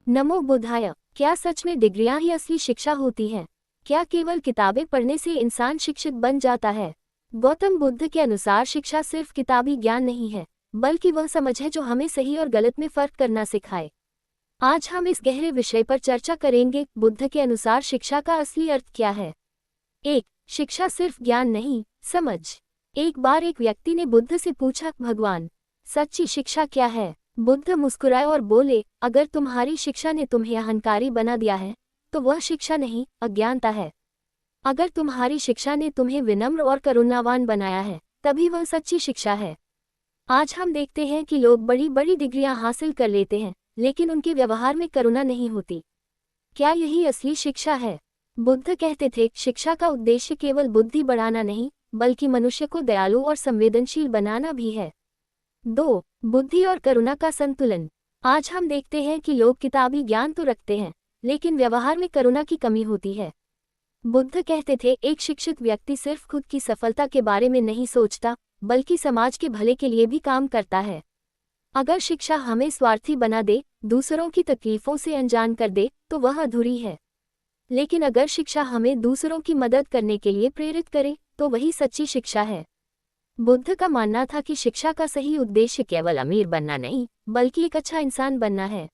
नमो बुद्धाय। क्या सच में डिग्रियां ही असली शिक्षा होती हैं? क्या केवल किताबें पढ़ने से इंसान शिक्षित बन जाता है? गौतम बुद्ध के अनुसार शिक्षा सिर्फ किताबी ज्ञान नहीं है, बल्कि वह समझ है जो हमें सही और गलत में फर्क करना सिखाए। आज हम इस गहरे विषय पर चर्चा करेंगे। बुद्ध के अनुसार शिक्षा का असली अर्थ क्या है? 1. शिक्षा सिर्फ ज्ञान नहीं, समझ। एक बार एक व्यक्ति ने बुद्ध से पूछा, भगवान, सच्ची शिक्षा क्या है? बुद्ध मुस्कुराए और बोले, अगर तुम्हारी शिक्षा ने तुम्हें अहंकारी बना दिया है, तो वह शिक्षा नहीं, अज्ञानता है। अगर तुम्हारी शिक्षा ने तुम्हें विनम्र और करुणावान बनाया है, तभी वह सच्ची शिक्षा है। आज हम देखते हैं कि लोग बड़ी बड़ी डिग्रियां हासिल कर लेते हैं, लेकिन उनके व्यवहार में करुणा नहीं होती। क्या यही असली शिक्षा है? बुद्ध कहते थे, शिक्षा का उद्देश्य केवल बुद्धि बढ़ाना नहीं, बल्कि मनुष्य को दयालु और संवेदनशील बनाना भी है। 2. बुद्धि और करुणा का संतुलन। आज हम देखते हैं कि लोग किताबी ज्ञान तो रखते हैं, लेकिन व्यवहार में करुणा की कमी होती है। बुद्ध कहते थे, एक शिक्षित व्यक्ति सिर्फ खुद की सफलता के बारे में नहीं सोचता, बल्कि समाज के भले के लिए भी काम करता है। अगर शिक्षा हमें स्वार्थी बना दे, दूसरों की तकलीफों से अनजान कर दे, तो वह अधूरी है। लेकिन अगर शिक्षा हमें दूसरों की मदद करने के लिए प्रेरित करे, तो वही सच्ची शिक्षा है। बुद्ध का मानना था कि शिक्षा का सही उद्देश्य केवल अमीर बनना नहीं, बल्कि एक अच्छा इंसान बनना है।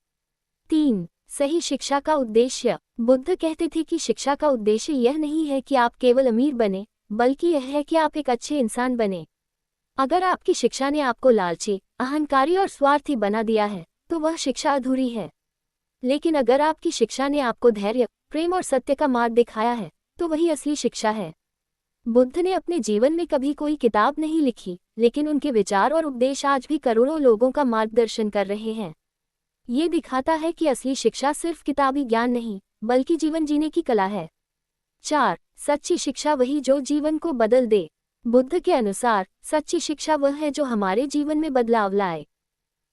3. सही शिक्षा का उद्देश्य। बुद्ध कहते थे कि शिक्षा का उद्देश्य यह नहीं है कि आप केवल अमीर बने, बल्कि यह है कि आप एक अच्छे इंसान बने। अगर आपकी शिक्षा ने आपको लालची, अहंकारी और स्वार्थी बना दिया है, तो वह शिक्षा अधूरी है। लेकिन अगर आपकी शिक्षा ने आपको धैर्य, प्रेम और सत्य का मार्ग दिखाया है, तो वही असली शिक्षा है। बुद्ध ने अपने जीवन में कभी कोई किताब नहीं लिखी, लेकिन उनके विचार और उपदेश आज भी करोड़ों लोगों का मार्गदर्शन कर रहे हैं। ये दिखाता है कि असली शिक्षा सिर्फ किताबी ज्ञान नहीं, बल्कि जीवन जीने की कला है। 4. सच्ची शिक्षा वही जो जीवन को बदल दे। बुद्ध के अनुसार सच्ची शिक्षा वह है जो हमारे जीवन में बदलाव लाए,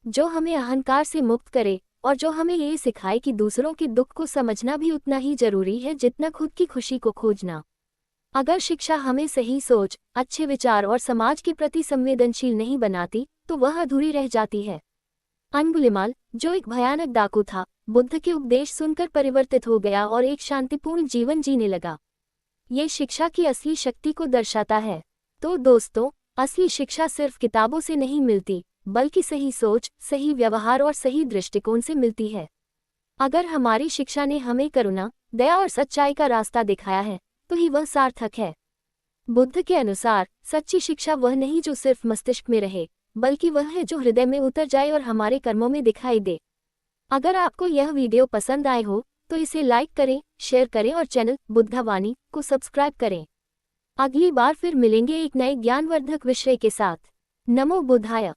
जो हमें अहंकार से मुक्त करे और जो हमें ये सिखाए कि दूसरों के दुख को समझना भी उतना ही जरूरी है जितना खुद की खुशी को खोजना। अगर शिक्षा हमें सही सोच, अच्छे विचार और समाज के प्रति संवेदनशील नहीं बनाती, तो वह अधूरी रह जाती है। अंगुलिमाल, जो एक भयानक डाकू था, बुद्ध के उपदेश सुनकर परिवर्तित हो गया और एक शांतिपूर्ण जीवन जीने लगा। ये शिक्षा की असली शक्ति को दर्शाता है। तो दोस्तों, असली शिक्षा सिर्फ किताबों से नहीं मिलती, बल्कि सही सोच, सही व्यवहार और सही दृष्टिकोण से मिलती है। अगर हमारी शिक्षा ने हमें करुणा, दया और सच्चाई का रास्ता दिखाया है, तो ही वह सार्थक है। बुद्ध के अनुसार सच्ची शिक्षा वह नहीं जो सिर्फ मस्तिष्क में रहे, बल्कि वह है जो हृदय में उतर जाए और हमारे कर्मों में दिखाई दे। अगर आपको यह वीडियो पसंद आए हो, तो इसे लाइक करें, शेयर करें और चैनल बुद्धावाणी को सब्सक्राइब करें। अगली बार फिर मिलेंगे एक नए ज्ञानवर्धक विषय के साथ। नमो बुद्धाय।